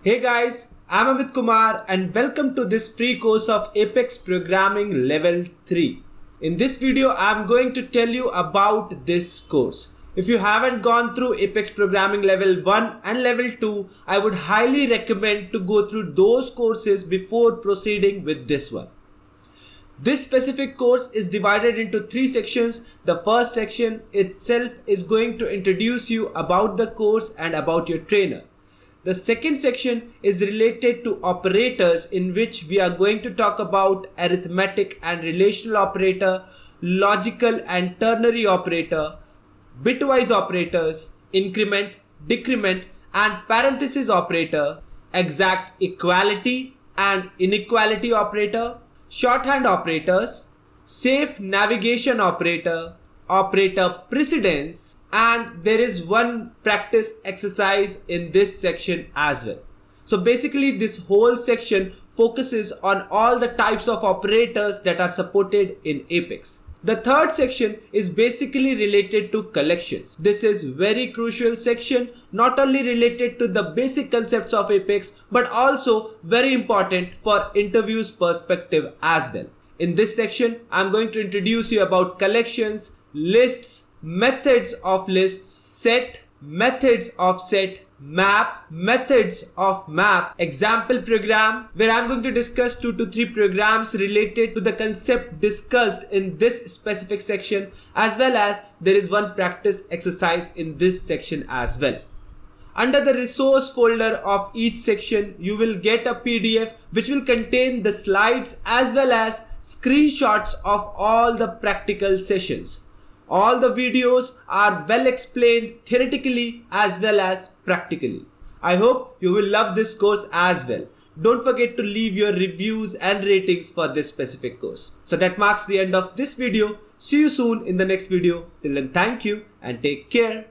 Hey guys, I'm Amit Kumar and welcome to this free course of Apex Programming Level 3. In this video, I'm going to tell you about this course. If you haven't gone through Apex Programming Level 1 and Level 2, I would highly recommend to go through those courses before proceeding with this one. This specific course is divided into 3 sections. The first section itself is going to introduce you about the course and about your trainer. The second section is related to operators, in which we are going to talk about arithmetic and relational operator, logical and ternary operator, bitwise operators, increment, decrement and parenthesis operator, exact equality and inequality operator, shorthand operators, safe navigation operator, operator precedence, and there is one practice exercise in this section as well. So basically this whole section focuses on all the types of operators that are supported in Apex. The third section is basically related to collections. This is very crucial section, not only related to the basic concepts of Apex, but also very important for interviews perspective as well. In this section, I'm going to introduce you about collections, lists, methods of lists, set, methods of set, map, methods of map, example program, where I'm going to discuss 2 to 3 programs related to the concept discussed in this specific section, as well as there is one practice exercise in this section as well. Under the resource folder of each section, you will get a PDF which will contain the slides as well as screenshots of all the practical sessions. All the videos are well explained theoretically as well as practically. I hope you will love this course as well. Don't forget to leave your reviews and ratings for this specific course. So that marks the end of this video. See you soon in the next video. Till then, thank you and take care.